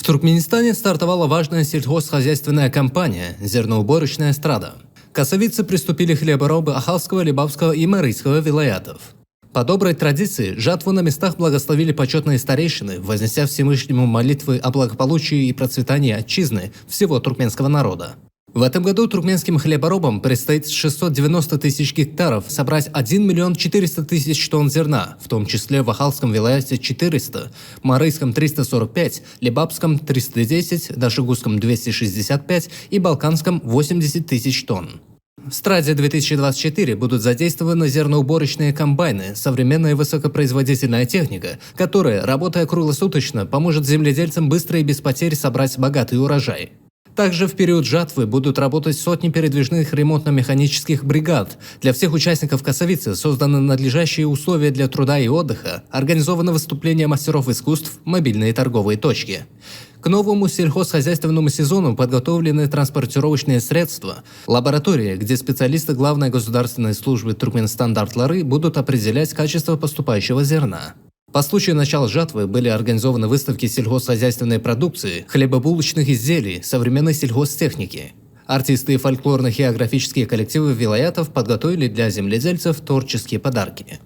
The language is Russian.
В Туркменистане стартовала важная сельхозхозяйственная кампания «Зерноуборочная эстрада». Косовицы приступили хлеборобы Ахалского, Лебавского и Марийского вилаятов. По доброй традиции, жатву на местах благословили почетные старейшины, вознеся Всевышнему молитвы о благополучии и процветании отчизны всего туркменского народа. В этом году туркменским хлеборобам предстоит 690 тысяч гектаров собрать 1 миллион 400 тысяч тонн зерна, в том числе в Ахалском вилаяте 400, Марийском 345, Лебабском 310, Дашигузском 265 и Балканском 80 тысяч тонн. В Страде 2024 будут задействованы зерноуборочные комбайны, современная высокопроизводительная техника, которая, работая круглосуточно, поможет земледельцам быстро и без потерь собрать богатый урожай. Также в период жатвы будут работать сотни передвижных ремонтно-механических бригад. Для всех участников Косовицы созданы надлежащие условия для труда и отдыха, организовано выступление мастеров искусств, мобильные торговые точки. К новому сельхозхозяйственному сезону подготовлены транспортировочные средства, лаборатории, где специалисты главной государственной службы Туркменстандартлары будут определять качество поступающего зерна. По случаю начала жатвы были организованы выставки сельхозхозяйственной продукции, хлебобулочных изделий, современной сельхозтехники. Артисты и фольклорно-хореографические коллективы вилаятов подготовили для земледельцев творческие подарки.